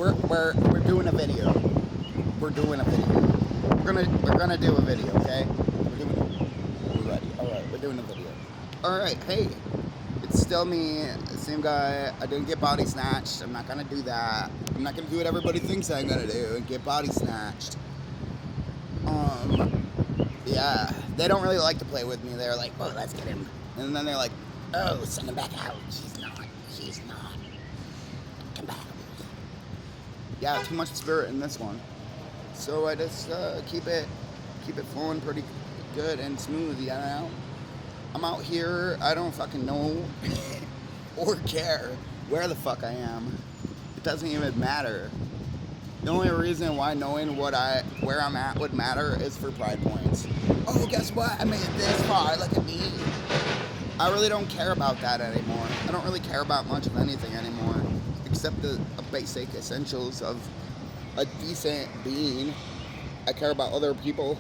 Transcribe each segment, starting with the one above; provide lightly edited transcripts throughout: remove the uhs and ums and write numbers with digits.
we're doing a video. We're doing a video. We're gonna do a video, okay? We're ready. Alright, we're doing a video. Alright, hey. It's still me, same guy. I didn't get body snatched. I'm not gonna do that. I'm not gonna do what everybody thinks I'm gonna do and get body snatched. Yeah. They don't really like to play with me. They're like, oh, let's get him. And then they're like, oh, send him back out. She's not. Come back. Yeah, too much spirit in this one. So I just keep it flowing pretty good and smooth, you know? I'm out here, I don't fucking know or care where the fuck I am. It doesn't even matter. The only reason why knowing where I'm at would matter is for pride points. Oh, guess what? I made it this far, look at me. I really don't care about that anymore. I don't really care about much of anything anymore, except the basic essentials of a decent being. I care about other people.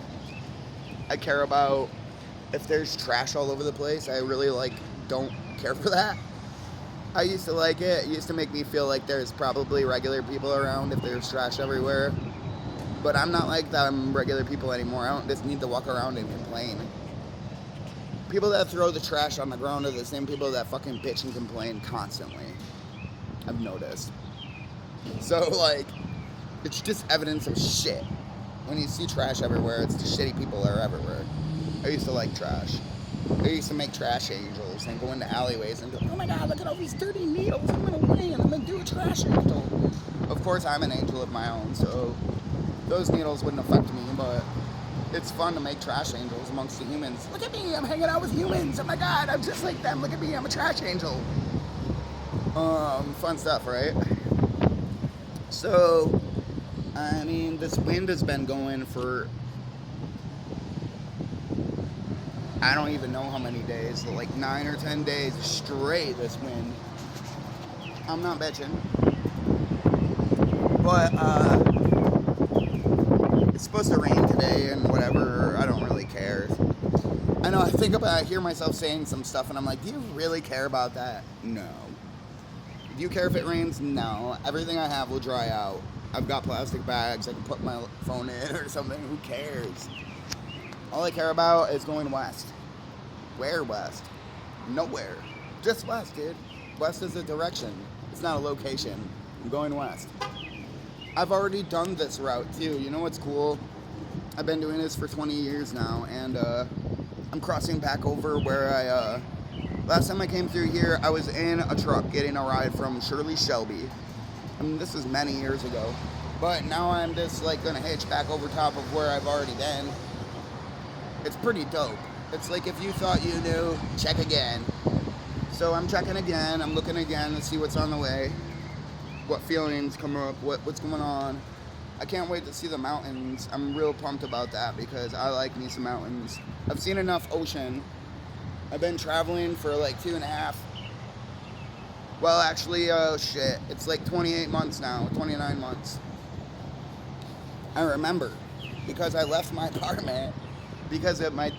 I care about if there's trash all over the place. I really don't care for that. I used to like it. It used to make me feel like there's probably regular people around if there's trash everywhere. But I'm not like them regular people anymore. I don't just need to walk around and complain. People that throw the trash on the ground are the same people that fucking bitch and complain constantly. I've noticed. So, it's just evidence of shit. When you see trash everywhere, it's the shitty people that are everywhere. I used to like trash. I used to make trash angels and go into alleyways and go, oh my god, look at all these dirty needles. I'm going to win. I'm going to do a trash angel. Of course, I'm an angel of my own, so those needles wouldn't affect me, but it's fun to make trash angels amongst the humans. Look at me, I'm hanging out with humans. Oh my god, I'm just like them. Look at me, I'm a trash angel. Fun stuff, right? So, I mean, this wind has been going for, I don't even know how many days, like 9 or 10 days straight, this wind. I'm not bitching. But, it's supposed to rain today and whatever, I don't really care. I know, I hear myself saying some stuff and I'm like, do you really care about that? No. Do you care if it rains? No. Everything I have will dry out. I've got plastic bags, I can put my phone in or something, who cares? All I care about is going west. Where west? Nowhere. Just west, dude. West is a direction. It's not a location. I'm going west. I've already done this route too. You know what's cool? I've been doing this for 20 years now, and I'm crossing back over where last time I came through here, I was in a truck getting a ride from Shirley Shelby. I mean, this was many years ago. But now I'm just gonna hitch back over top of where I've already been. It's pretty dope. It's like if you thought you knew, check again. So I'm checking again, I'm looking again to see what's on the way. What feelings come up, what's going on. I can't wait to see the mountains. I'm real pumped about that because I like me some mountains. I've seen enough ocean. I've been traveling for 2.5. Well, actually, oh shit, it's 28 months now, 29 months. I remember because I left my apartment because of my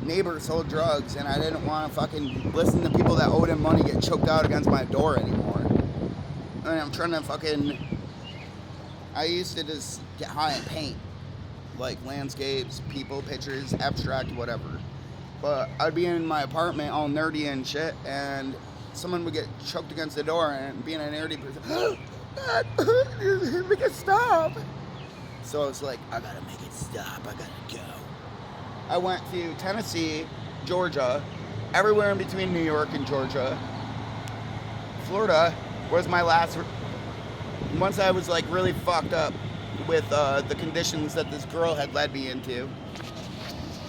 neighbor sold drugs and I didn't want to fucking listen to people that owed him money get choked out against my door anymore. And I'm trying to I used to just get high and paint, landscapes, people, pictures, abstract, whatever. But I'd be in my apartment all nerdy and shit, and someone would get choked against the door, and being a nerdy person, oh, God, make it stop. So it's I gotta make it stop, I gotta go. I went to Tennessee, Georgia, everywhere in between New York and Georgia. Florida was my last, once I was really fucked up with the conditions that this girl had led me into.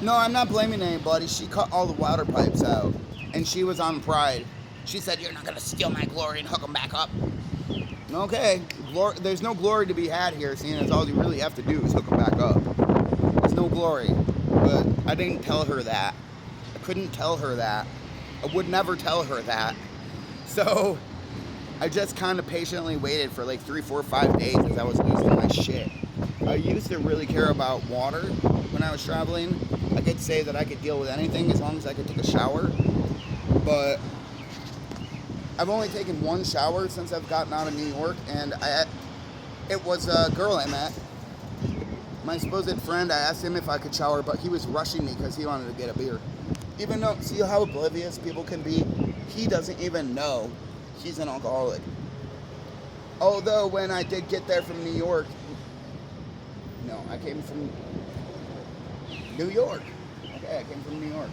No, I'm not blaming anybody. She cut all the water pipes out, and she was on pride. She said, you're not gonna steal my glory and hook them back up. Okay, there's no glory to be had here, seeing as all you really have to do is hook them back up. There's no glory, but I didn't tell her that. I couldn't tell her that. I would never tell her that. So I just kind of patiently waited for 3, 4, 5 days as I was losing my shit. I used to really care about water when I was traveling. I could say that I could deal with anything as long as I could take a shower. But I've only taken one shower since I've gotten out of New York, and it was a girl I met. My supposed friend, I asked him if I could shower, but he was rushing me because he wanted to get a beer. Even though, see how oblivious people can be? He doesn't even know he's an alcoholic. Although, when I did get there from New York, no, I came from New York. Okay, I came from New York.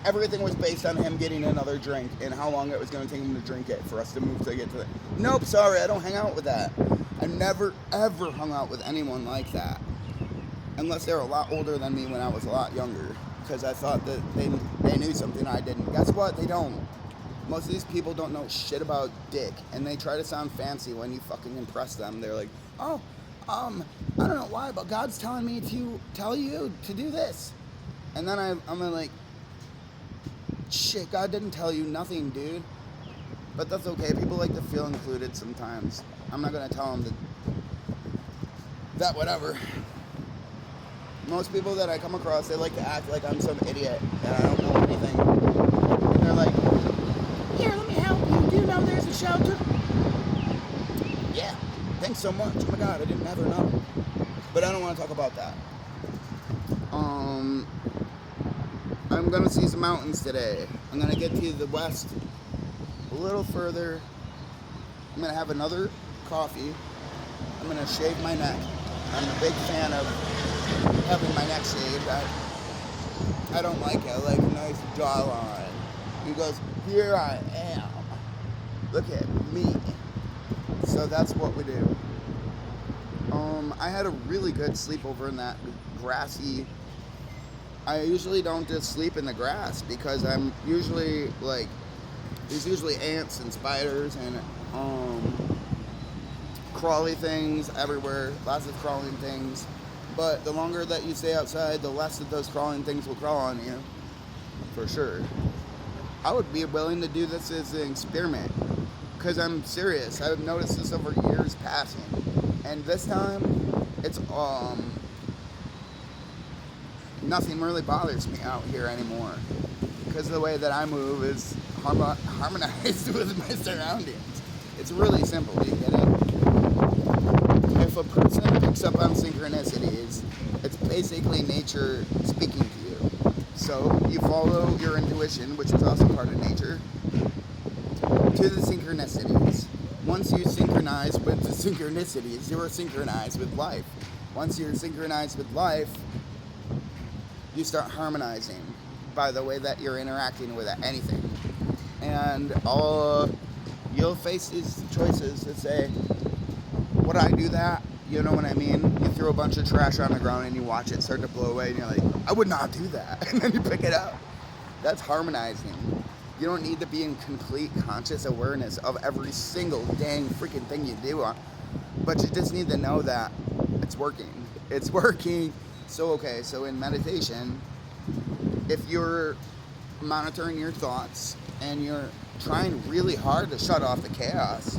Everything was based on him getting another drink and how long it was going to take him to drink it for us to move to get to it. Nope, sorry, I don't hang out with that. I never, ever hung out with anyone like that. Unless they were a lot older than me when I was a lot younger. Because I thought that they knew something I didn't. Guess what? They don't. Most of these people don't know shit about dick. And they try to sound fancy when you fucking impress them. They're like, oh, I don't know why, but God's telling me to tell you to do this. And then I'm like, shit, God didn't tell you nothing, dude. But that's okay. People like to feel included sometimes. I'm not going to tell them that whatever. Most people that I come across, they like to act like I'm some idiot and I don't know anything. And they're like, here, let me help you. Do you know there's a shelter? Yeah. Thanks so much. Oh my God, I didn't ever know. But I don't want to talk about that. I'm going to see some mountains today. I'm going to get to the west a little further. I'm going to have another coffee. I'm going to shave my neck. I'm a big fan of having my neck shaved. I don't like it. I like a nice jawline. He goes, here I am. Look at me. So that's what we do. I had a really good sleepover in that grassy. I usually don't just sleep in the grass because I'm usually like, there's usually ants and spiders and crawly things everywhere, lots of crawling things. But the longer that you stay outside, the less that those crawling things will crawl on you, for sure. I would be willing to do this as an experiment because I'm serious. I've noticed this over years passing, and this time it's nothing really bothers me out here anymore because the way that I move is harmonized with my surroundings. It's really simple. Do you get it? If a person picks up on synchronicities, it's basically nature speaking to you. So you follow your intuition, which is also part of nature, to the synchronicities. Once you synchronize with the synchronicities, you are synchronized with life. Once you're synchronized with life, you start harmonizing by the way that you're interacting with anything. And you'll face these choices that say, would I do that? You know what I mean? You throw a bunch of trash on the ground and you watch it start to blow away and you're like, I would not do that. And then you pick it up. That's harmonizing. You don't need to be in complete conscious awareness of every single dang freaking thing you do. But you just need to know that it's working. It's working. So in meditation, if you're monitoring your thoughts and you're trying really hard to shut off the chaos,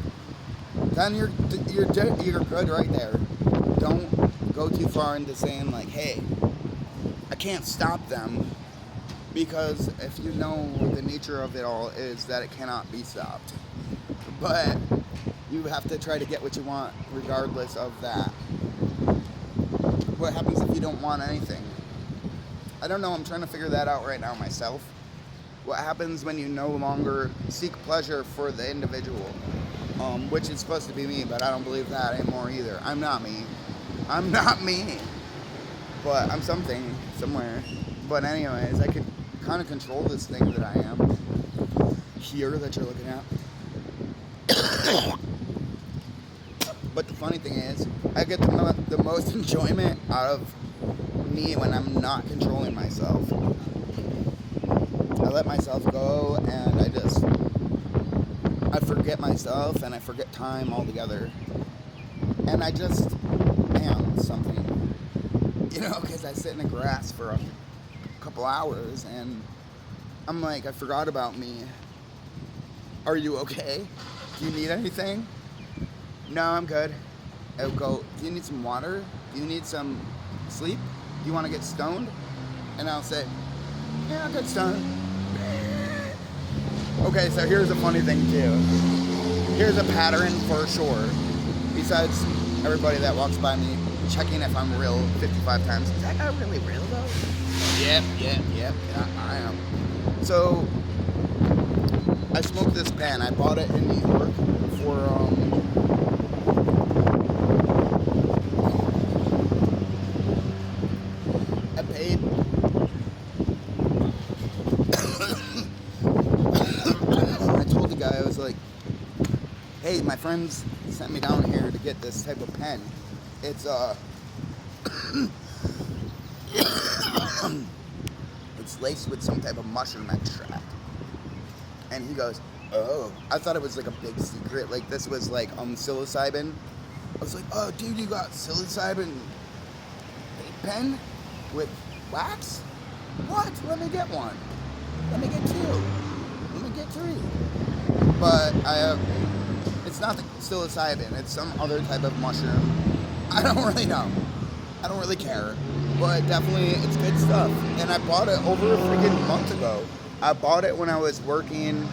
then you're good right there. Don't go too far into saying like, hey, I can't stop them, because if you know the nature of it all is that it cannot be stopped. But you have to try to get what you want regardless of that. What happens if you don't want anything? I don't know, I'm trying to figure that out right now myself. What happens when you no longer seek pleasure for the individual? Which is supposed to be me, but I don't believe that anymore either. I'm not me. I'm not me. But I'm something, somewhere. But anyways, I can kind of control this thing that I am. Here, that you're looking at. But the funny thing is, I get the most enjoyment out of me when I'm not controlling myself. I let myself go and I forget myself and I forget time altogether. And I just am something. You know, because I sit in the grass for a couple hours and I'm like, I forgot about me. Are you okay? Do you need anything? No, I'm good. I'll go, do you need some water? Do you need some sleep? Do you want to get stoned? And I'll say, yeah, I'll get stoned. Okay, so here's a funny thing too. Here's a pattern for sure. Besides everybody that walks by me checking if I'm real 55 times. Is that guy really real though? Yep, yeah, I am. So I smoked this pen. I bought it in New York for I paid I told the guy, I was like, hey, my friends sent me down here to get this type of pen. It's it's laced with some type of mushroom extract. And he goes, oh, I thought it was like a big secret. Like this was like psilocybin. I was like, oh, dude, you got psilocybin vape pen with wax? What? Let me get one. Let me get two. Let me get three. But it's not the psilocybin. It's some other type of mushroom. I don't really know. I don't really care. But definitely, it's good stuff. And I bought it over a freaking month ago. I bought it when I was working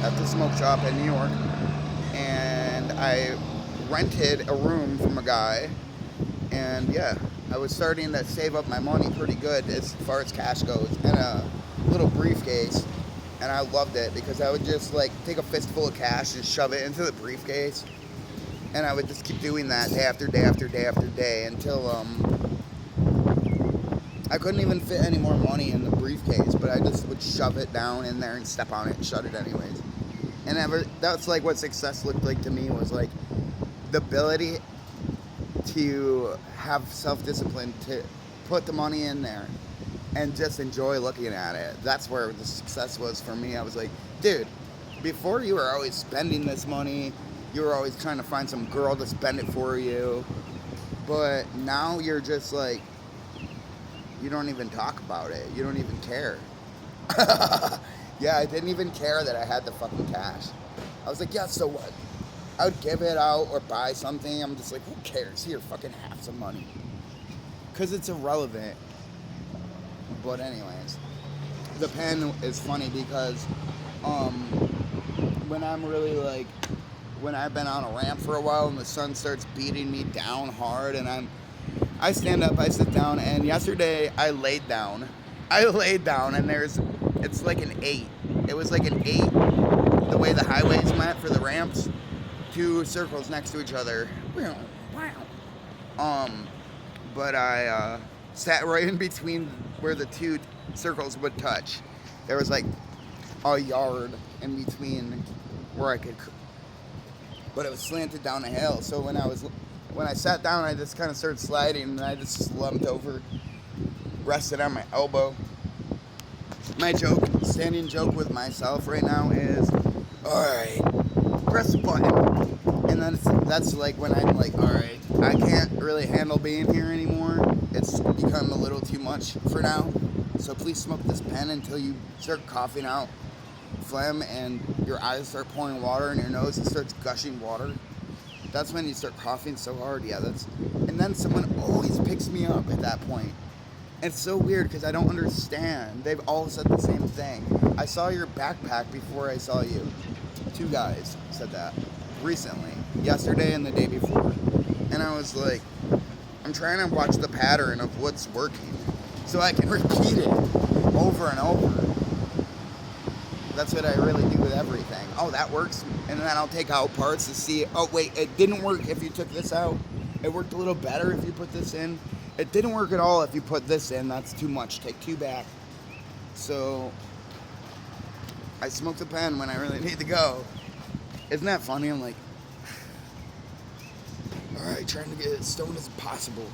at the smoke shop in New York. And I rented a room from a guy. And yeah, I was starting to save up my money pretty good as far as cash goes. In a little briefcase. And I loved it because I would just like take a fistful of cash and shove it into the briefcase. And I would just keep doing that day after day after day after day until I couldn't even fit any more money in the briefcase, but I just would shove it down in there and step on it and shut it anyways. And that's like what success looked like to me, was like the ability to have self-discipline to put the money in there and just enjoy looking at it. That's where the success was for me. I was like, dude, before you were always spending this money, you were always trying to find some girl to spend it for you, but now you're just like, you don't even talk about it. You don't even care. Yeah, I didn't even care that I had the fucking cash. I was like, yeah, so what? I would give it out or buy something. I'm just like, who cares? Here, fucking have some money. Because it's irrelevant. But anyways, the pen is funny because when I'm really like, when I've been on a ramp for a while and the sun starts beating me down hard and I stand up, I sit down, and yesterday I laid down and it's like an 8. It was like an 8, the way the highways went for the ramps, 2 circles next to each other. But I sat right in between where the 2 circles would touch. There was like a yard in between where I could, but it was slanted down a hill. So when I sat down, I just kind of started sliding, and I just slumped over, rested on my elbow. My standing joke with myself right now is, all right, press the button. And then that's like when I'm like, all right, I can't really handle being here anymore. It's become a little too much for now. So please smoke this pen until you start coughing out phlegm and your eyes start pouring water and your nose starts gushing water. That's when you start coughing so hard. Yeah, and then someone always picks me up at that point. It's so weird because I don't understand. They've all said the same thing. I saw your backpack before I saw you. 2 guys said that recently, yesterday and the day before. And I was like, I'm trying to watch the pattern of what's working so I can repeat it over and over. That's what I really do with everything. Oh, that works. And then I'll take out parts to see, oh, wait, it didn't work if you took this out. It worked a little better if you put this in. It didn't work at all if you put this in. That's too much. Take 2 back. So I smoke the pen when I really need to go. Isn't that funny? I'm like, all right, trying to get as stoned as possible.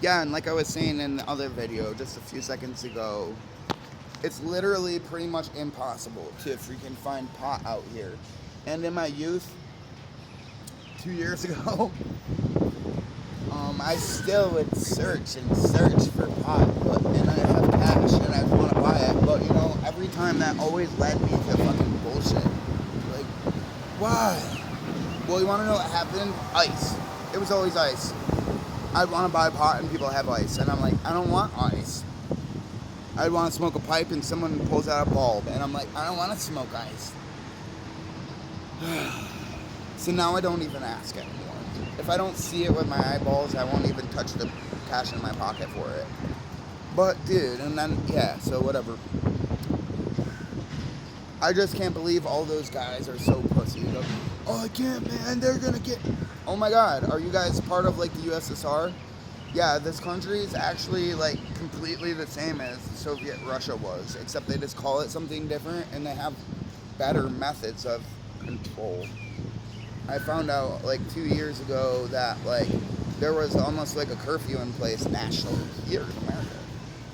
Yeah, and like I was saying in the other video just a few seconds ago, it's literally pretty much impossible to freaking find pot out here. And in my youth, 2 years ago, I still would search for pot, and I have cash and I want to buy it. But you know, every time that always led me to fucking bullshit. Like, why? Well, you want to know what happened? Ice. It was always ice. I'd want to buy pot and people have ice, and I'm like, I don't want ice. I'd want to smoke a pipe and someone pulls out a bulb. And I'm like, I don't want to smoke ice. So now I don't even ask anymore. If I don't see it with my eyeballs, I won't even touch the cash in my pocket for it. But, dude, and then, yeah, so whatever. I just can't believe all those guys are so pussy. Like, oh, I can't, man, they're gonna get... Oh my god, are you guys part of, like, the USSR? Yeah, this country is actually, like, completely the same as Soviet Russia was, except they just call it something different, and they have better methods of control. I found out, like, 2 years ago that, like, there was almost like a curfew in place nationally here in America.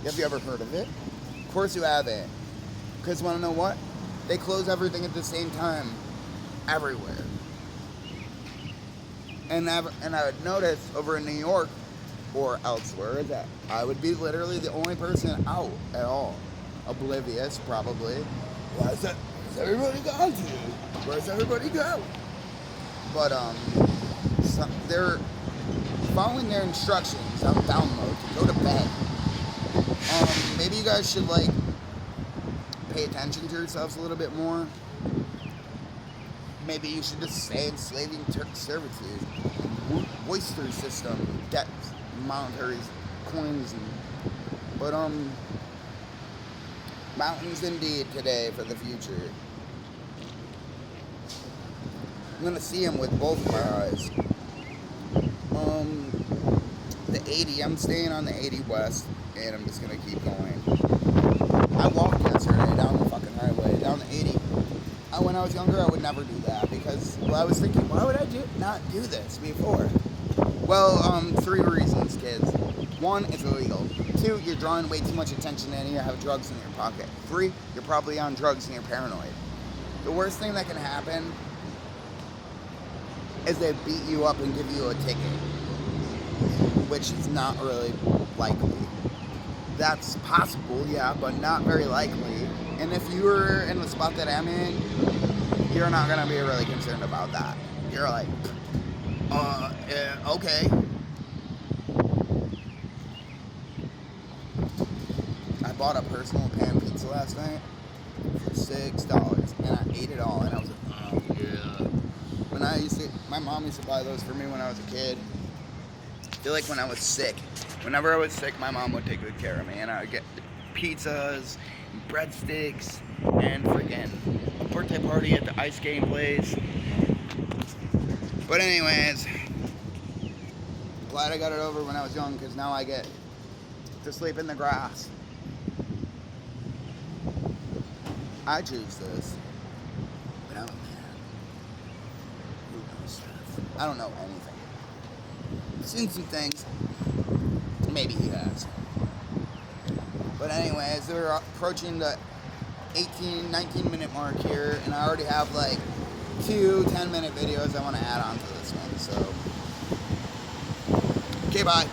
Have you ever heard of it? Of course you haven't. Because you want to know what? They close everything at the same time everywhere. And I would notice over in New York or elsewhere that I would be literally the only person out at all. Oblivious, probably. Where's everybody gone to? Where's everybody go? But, they're following their instructions on download to go to bed. Maybe you guys should, like, pay attention to yourselves a little bit more. Maybe you should just say enslaving servitude, oyster system, debt, monetary coins, but mountains indeed today for the future. I'm gonna see them with both of my eyes. The 80, I'm staying on the 80 West, and I'm just gonna keep going. I walked yesterday down the fucking highway, down the 80. When I was younger, I would never do that because, well, I was thinking, why would I not do this before? Well, 3 reasons, kids. 1, it's illegal. 2, you're drawing way too much attention and you have drugs in your pocket. 3, you're probably on drugs and you're paranoid. The worst thing that can happen is they beat you up and give you a ticket, which is not really likely. That's possible, yeah, but not very likely. And if you're in the spot that I'm in, you're not gonna be really concerned about that. You're like, okay. I bought a personal pan pizza last night for $6, and I ate it all, and I was like, oh yeah. My mom used to buy those for me when I was a kid. I feel like when I was sick, whenever I was sick, my mom would take good care of me, and I would get pizzas, breadsticks, and freaking a birthday party at the ice skating place. But anyways, glad I got it over when I was young, because now I get to sleep in the grass. I choose this. But I'm a man who knows stuff. I don't know anything. I've seen some things. Maybe he has. But anyways, we're approaching the 19 minute mark here, and I already have like 2 10-minute videos I want to add on to this one. So, okay, bye.